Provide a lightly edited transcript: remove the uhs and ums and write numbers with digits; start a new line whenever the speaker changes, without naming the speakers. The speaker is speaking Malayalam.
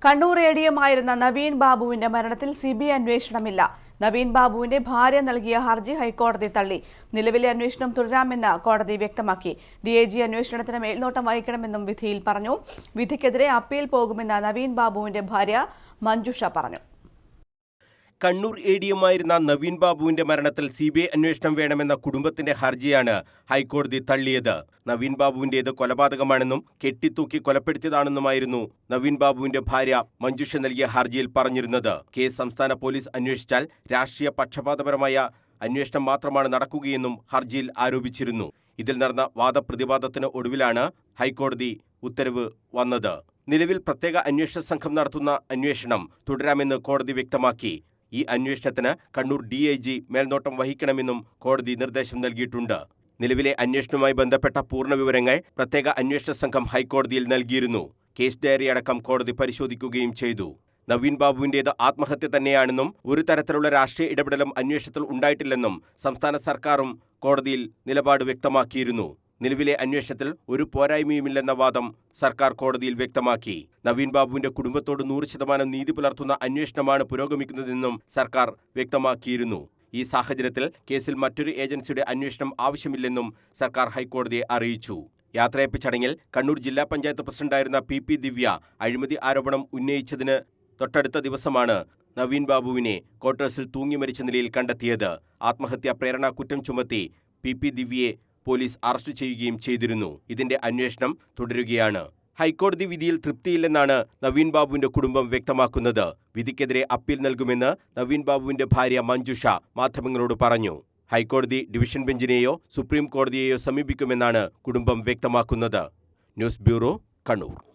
കണ്ണൂർ എഡിഎമായിരുന്ന നവീൻ ബാബുവിന്റെ മരണത്തിൽ സിബിഐ അന്വേഷണമില്ല. നവീൻ ബാബുവിന്റെ ഭാര്യ നൽകിയ ഹർജി ഹൈക്കോടതി തള്ളി. നിലവിലെ അന്വേഷണം തുടരാമെന്ന് കോടതി വ്യക്തമാക്കി. ഡിഐജി അന്വേഷണത്തിന് മേൽനോട്ടം വഹിക്കണമെന്നും വിധിയിൽ പറഞ്ഞു. വിധിക്കെതിരെ അപ്പീൽ പോകുമെന്ന് നവീൻ ബാബുവിന്റെ ഭാര്യ മഞ്ജുഷ പറഞ്ഞു.
കണ്ണൂർ എഡിഎമായിരുന്ന നവീൻ ബാബുവിന്റെ മരണത്തിൽ സിബിഐ അന്വേഷണം വേണമെന്ന കുടുംബത്തിന്റെ ഹർജിയാണ് ഹൈക്കോടതി തള്ളിയത്. നവീൻ ബാബുവിന്റേത് കൊലപാതകമാണെന്നും കെട്ടിത്തൂക്കി കൊലപ്പെടുത്തിയതാണെന്നുമായിരുന്നു നവീൻ ബാബുവിന്റെ ഭാര്യ മഞ്ജുഷ നൽകിയ ഹർജിയിൽ പറഞ്ഞിരുന്നത്. കേസ് സംസ്ഥാന പോലീസ് അന്വേഷിച്ചാൽ രാഷ്ട്രീയ പക്ഷപാതപരമായ അന്വേഷണം മാത്രമാണ് നടക്കുകയെന്നും ഹർജിയിൽ ആരോപിച്ചിരുന്നു. ഇതിൽ നടന്ന വാദപ്രതിവാദത്തിന് ഒടുവിലാണ് ഹൈക്കോടതി ഉത്തരവ് വന്നത്. നിലവിൽ പ്രത്യേക അന്വേഷണ സംഘം നടത്തുന്ന അന്വേഷണം തുടരാമെന്ന് കോടതി വ്യക്തമാക്കി. ഈ അന്വേഷണത്തിന് കണ്ണൂർ ഡിഐജി മേൽനോട്ടം വഹിക്കണമെന്നും കോടതി നിർദ്ദേശം നൽകിയിട്ടുണ്ട്. നിലവിലെ അന്വേഷണവുമായി ബന്ധപ്പെട്ട പൂർണ്ണ വിവരങ്ങൾ പ്രത്യേക അന്വേഷണ സംഘം ഹൈക്കോടതിയിൽ നൽകിയിരുന്നു. കേസ് ഡയറി അടക്കം കോടതി പരിശോധിക്കുകയും ചെയ്തു. നവീൻ ബാബുവിന്റേത് ആത്മഹത്യ തന്നെയാണെന്നും ഒരു തരത്തിലുള്ള രാഷ്ട്രീയ ഇടപെടലും അന്വേഷണത്തിൽ ഉണ്ടായിട്ടില്ലെന്നും സംസ്ഥാന സർക്കാരും കോടതിയിൽ നിലപാട് വ്യക്തമാക്കിയിരുന്നു. നിലവിലെ അന്വേഷണത്തിൽ ഒരു പോരായ്മയുമില്ലെന്ന വാദം സർക്കാർ കോടതിയിൽ വ്യക്തമാക്കി. നവീൻ ബാബുവിന്റെ കുടുംബത്തോട് 100% നീതി പുലർത്തുന്ന അന്വേഷണമാണ് പുരോഗമിക്കുന്നതെന്നും സർക്കാർ വ്യക്തമാക്കിയിരുന്നു. ഈ സാഹചര്യത്തിൽ കേസിൽ മറ്റൊരു ഏജൻസിയുടെ അന്വേഷണം ആവശ്യമില്ലെന്നും സർക്കാർ ഹൈക്കോടതിയെ അറിയിച്ചു. യാത്രയപ്പ് ചടങ്ങിൽ കണ്ണൂർ ജില്ലാ പഞ്ചായത്ത് പ്രസിഡന്റായിരുന്ന പി ദിവ്യ അഴിമതി ആരോപണം ഉന്നയിച്ചതിന് തൊട്ടടുത്ത ദിവസമാണ് നവീൻ ബാബുവിനെ ക്വാർട്ടേഴ്സിൽ തൂങ്ങി മരിച്ച നിലയിൽ കണ്ടെത്തിയത്. ആത്മഹത്യാ പ്രേരണ കുറ്റം ചുമത്തി പി ദിവ്യയെ പോലീസ് അറസ്റ്റ് ചെയ്യുകയും ചെയ്തിരുന്നു. ഇതിന്റെ അന്വേഷണം തുടരുകയാണ്. ഹൈക്കോടതി വിധിയിൽ തൃപ്തിയില്ലെന്നാണ് നവീൻ ബാബുവിന്റെ കുടുംബം വ്യക്തമാക്കുന്നത്. വിധിക്കെതിരെ അപ്പീൽ നൽകുമെന്ന് നവീൻ ബാബുവിന്റെ ഭാര്യ മഞ്ജുഷ മാധ്യമങ്ങളോട് പറഞ്ഞു. ഹൈക്കോടതി ഡിവിഷൻ ബെഞ്ചിനെയോ സുപ്രീം കോടതിയെയോ സമീപിക്കുമെന്നാണ് കുടുംബം വ്യക്തമാക്കുന്നത്. News bureau, Kannur.